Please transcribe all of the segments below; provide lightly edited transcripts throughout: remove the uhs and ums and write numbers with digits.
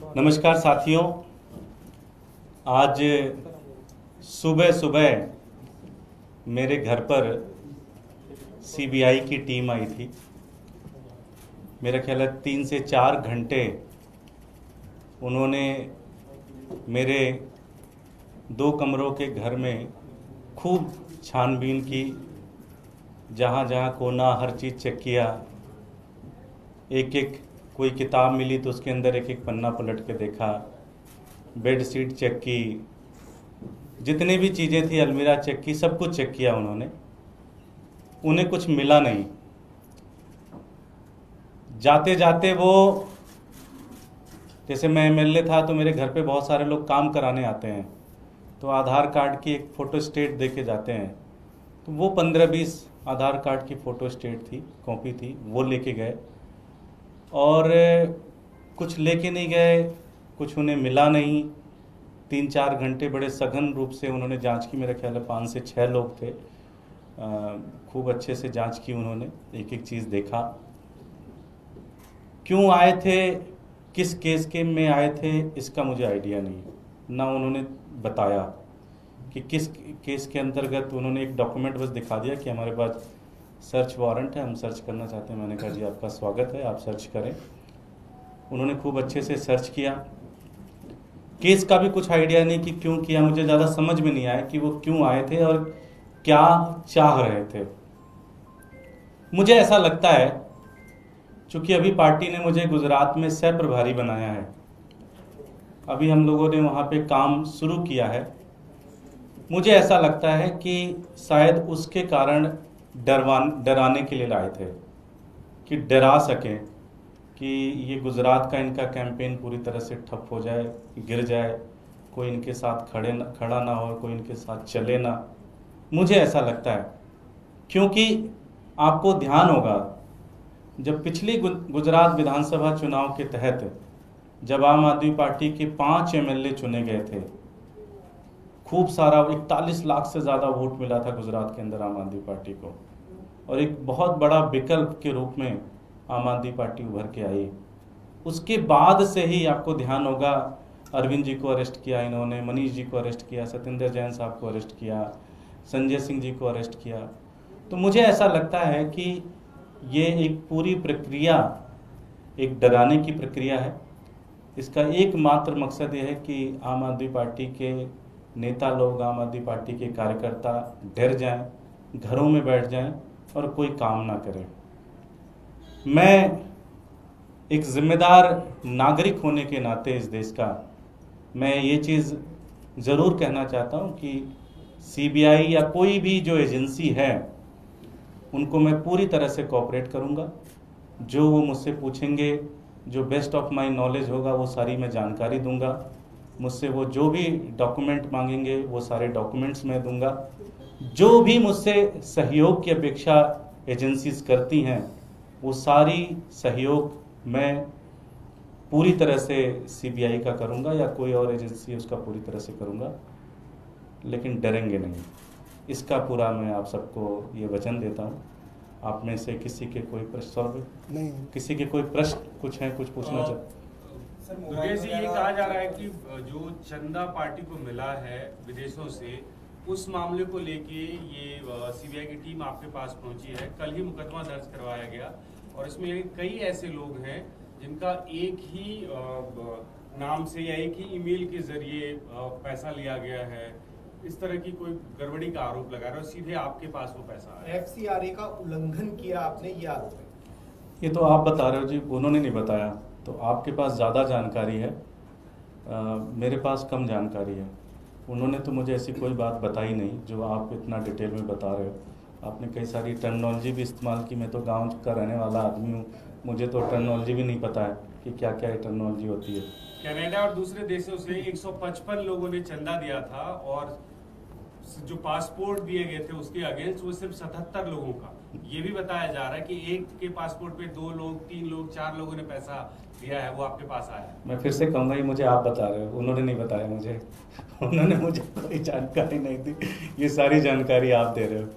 नमस्कार साथियों, आज सुबह सुबह मेरे घर पर सीबीआई की टीम आई थी। मेरा ख्याल है 3 से 4 घंटे उन्होंने मेरे 2 कमरों के घर में खूब छानबीन की, जहाँ जहाँ कोना हर चीज़ चेक किया। एक एक कोई किताब मिली तो उसके अंदर एक एक पन्ना पलट के देखा, बेड शीट चेक की, जितनी भी चीज़ें थी अलमीरा चेक की, सब कुछ चेक किया उन्होंने। उन्हें कुछ मिला नहीं। जाते जाते वो, जैसे मैं एमएलए था तो मेरे घर पे बहुत सारे लोग काम कराने आते हैं, तो आधार कार्ड की एक फ़ोटो स्टेट दे के जाते हैं। तो वो 15-20 आधार कार्ड की फ़ोटो स्टेट थी, कॉपी थी, वो लेके गए और कुछ लेके नहीं गए, कुछ उन्हें मिला नहीं। 3-4 घंटे बड़े सघन रूप से उन्होंने जांच की। मेरा ख्याल है 5 से 6 लोग थे। खूब अच्छे से जांच की उन्होंने, एक एक चीज़ देखा। क्यों आए थे, किस केस के में आए थे, इसका मुझे आइडिया नहीं। ना उन्होंने बताया कि किस केस के अंतर्गत। उन्होंने एक डॉक्यूमेंट बस दिखा दिया कि हमारे पास सर्च वारंट है, हम सर्च करना चाहते हैं। मैंने कहा जी आपका स्वागत है, आप सर्च करें। उन्होंने खूब अच्छे से सर्च किया। केस का भी कुछ आइडिया नहीं कि क्यों किया, मुझे ज़्यादा समझ में नहीं आया कि वो क्यों आए थे और क्या चाह रहे थे। मुझे ऐसा लगता है, चूंकि अभी पार्टी ने मुझे गुजरात में सह प्रभारी बनाया है, अभी हम लोगों ने वहाँ पे काम शुरू किया है। मुझे ऐसा लगता है कि शायद उसके कारण डराने के लिए लाए थे, कि डरा सकें कि ये गुजरात का इनका कैंपेन पूरी तरह से ठप हो जाए, गिर जाए, कोई इनके साथ खड़ा ना हो, कोई इनके साथ चले ना। मुझे ऐसा लगता है, क्योंकि आपको ध्यान होगा जब पिछली गुजरात विधानसभा चुनाव के तहत जब आम आदमी पार्टी के 5 एमएलए चुने गए थे, खूब सारा 41 लाख से ज़्यादा वोट मिला था गुजरात के अंदर आम आदमी पार्टी को, और एक बहुत बड़ा विकल्प के रूप में आम आदमी पार्टी उभर के आई। उसके बाद से ही आपको ध्यान होगा, अरविंद जी को अरेस्ट किया इन्होंने, मनीष जी को अरेस्ट किया, सत्येंद्र जैन साहब को अरेस्ट किया, संजय सिंह जी को अरेस्ट किया। तो मुझे ऐसा लगता है कि ये एक पूरी प्रक्रिया एक डराने की प्रक्रिया है। इसका एकमात्र मकसद ये है कि आम आदमी पार्टी के नेता लोग, आम आदमी पार्टी के कार्यकर्ता डर जाएं, घरों में बैठ जाएं और कोई काम ना करें। मैं एक जिम्मेदार नागरिक होने के नाते इस देश का, मैं ये चीज़ ज़रूर कहना चाहता हूँ कि सीबीआई या कोई भी जो एजेंसी है, उनको मैं पूरी तरह से कोऑपरेट करूँगा। जो वो मुझसे पूछेंगे, जो बेस्ट ऑफ माय नॉलेज होगा, वो सारी मैं जानकारी दूंगा। मुझसे वो जो भी डॉक्यूमेंट मांगेंगे, वो सारे डॉक्यूमेंट्स मैं दूंगा। जो भी मुझसे सहयोग की अपेक्षा एजेंसीज करती हैं, वो सारी सहयोग मैं पूरी तरह से सीबीआई का करूंगा या कोई और एजेंसी उसका पूरी तरह से करूंगा, लेकिन डरेंगे नहीं। इसका पूरा मैं आप सबको ये वचन देता हूँ। आप में से किसी के कोई प्रश्न नहीं, किसी के कोई प्रश्न कुछ है, कुछ पूछना चाहते? दुर्गेश जी, ये कहा जा रहा है कि जो चंदा पार्टी को मिला है विदेशों से, उस मामले को लेके ये सीबीआई की टीम आपके पास पहुंची है। कल ही मुकदमा दर्ज करवाया गया और इसमें कई ऐसे लोग हैं जिनका एक ही नाम से या एक ही ईमेल के जरिए पैसा लिया गया है। इस तरह की कोई गड़बड़ी का आरोप लगा रहे हो, सीधे आपके पास वो पैसा आया। एफसीआरए का उल्लंघन किया आपने, ये आरोप है। ये तो आप बता रहे हो जी, उन्होंने नहीं बताया। तो आपके पास ज़्यादा जानकारी है, मेरे पास कम जानकारी है। उन्होंने तो मुझे ऐसी कोई बात बताई नहीं जो आप इतना डिटेल में बता रहे हो। आपने कई सारी टर्मिनोलॉजी भी इस्तेमाल की। मैं तो गांव का रहने वाला आदमी हूँ, मुझे तो टर्मिनोलॉजी भी नहीं पता है कि क्या क्या टर्मिनोलॉजी होती है। कनाडा और दूसरे देशों से 155 लोगों ने चंदा दिया था और जो पासपोर्ट दिए गए थे उसके अगेंस्ट वो सिर्फ 77 लोगों का। ये भी बताया जा रहा है कि एक के पासपोर्ट पे 2 लोग, 3 लोग, 4 लोगों ने पैसा दिया है, वो आपके पास आया है। मैं फिर से कहूँगा, ये मुझे आप बता रहे हो, उन्होंने नहीं बताया मुझे। उन्होंने मुझे कोई जानकारी नहीं दी, ये सारी जानकारी आप दे रहे हो।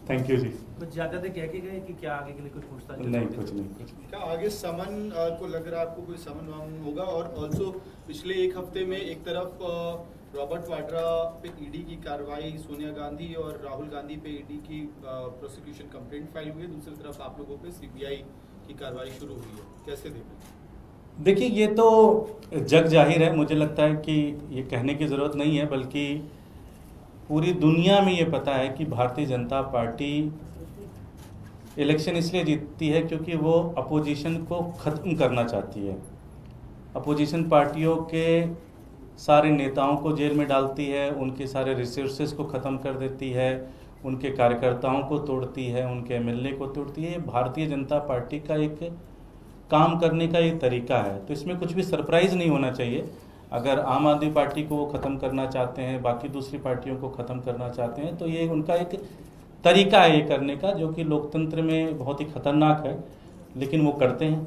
थैंक यू जी। कुछ ज्यादा तो कह के गए कि क्या आगे के लिए कुछ पूछताछ? नहीं, कुछ नहीं। क्या आगे समन को लग रहा है आपको कोई समन वामन होगा? और ऑल्सो पिछले एक हफ्ते में एक तरफ रॉबर्ट वाड्रा पे ईडी की कार्रवाई, सोनिया गांधी और राहुल गांधी पे ईडी की प्रोसिक्यूशन कंप्लेंट फाइल हुई है, दूसरी तरफ आप लोगों पे सीबीआई की कार्रवाई शुरू हुई है, कैसे देखें? देखिए, ये तो जग जाहिर है, मुझे लगता है कि ये कहने की ज़रूरत नहीं है, बल्कि पूरी दुनिया में ये पता है कि भारतीय जनता पार्टी इलेक्शन इसलिए जीतती है क्योंकि वो अपोजिशन को ख़त्म करना चाहती है। अपोजिशन पार्टियों के सारे नेताओं को जेल में डालती है, उनके सारे रिसोर्सेज को ख़त्म कर देती है, उनके कार्यकर्ताओं को तोड़ती है, उनके एमएलए को तोड़ती है। भारतीय जनता पार्टी का एक काम करने का एक तरीका है, तो इसमें कुछ भी सरप्राइज़ नहीं होना चाहिए। अगर आम आदमी पार्टी को वो ख़त्म करना चाहते हैं, बाकी दूसरी पार्टियों को ख़त्म करना चाहते हैं, तो ये उनका एक तरीका है ये करने का, जो कि लोकतंत्र में बहुत ही खतरनाक है, लेकिन वो करते हैं।